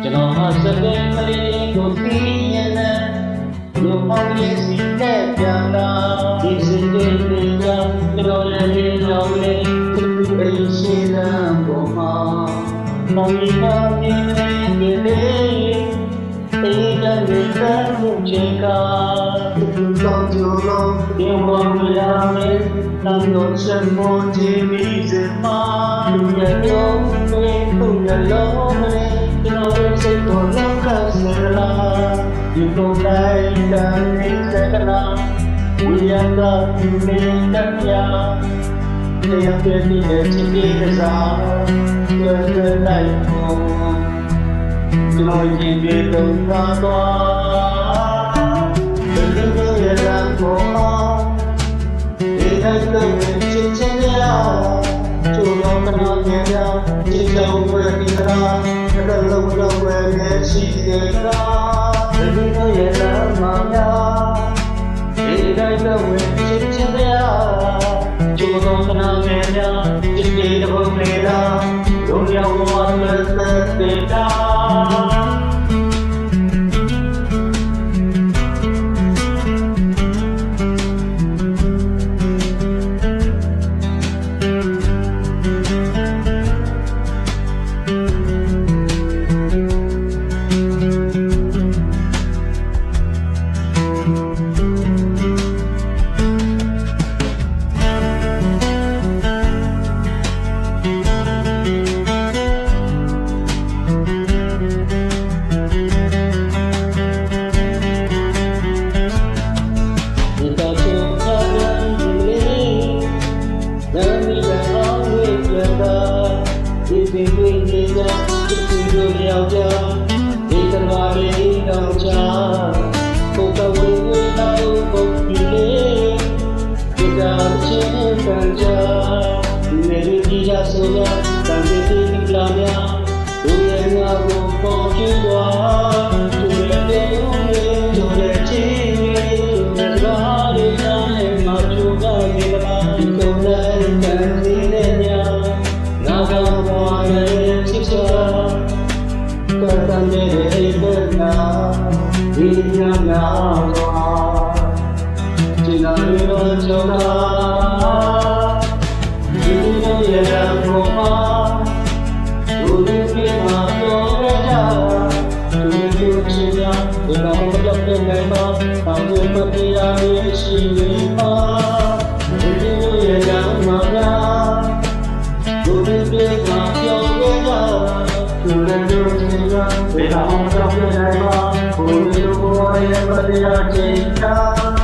ကျွန်တော်ဟာစပယ်ကလေးကိုသိရင်လည်းလူအောင်ရဲ့စီတဲ့ပြန်လာဒီစိတ်တွေကြောင့်ကျွန်တော်လည်းကြောင်းလေးသူ့ရဲ့ရှိတဲ့ပုံမှာမောင်ရီပါနေနေလေအေးတဲ့မှုချေကသူတောင်းကြလို့ဒီမောင်ရီလာမယ်当我沉默的迷人吗？路也有没，路也有没，让我谁多了个谁啦？你不来的你在干哪？我也个没干呀，这样对你的情谊的伤，个个来过，就已经别等那多，人人都也难过。在这人间间了，就要跟他见了，今朝为你啦，那个路路为你去的啦，人都也难忘呀。在这人间间了，就要跟他见了，今天的不美啦，荣耀我们的伟大。为了我们的未来吧，不如我也不要紧张。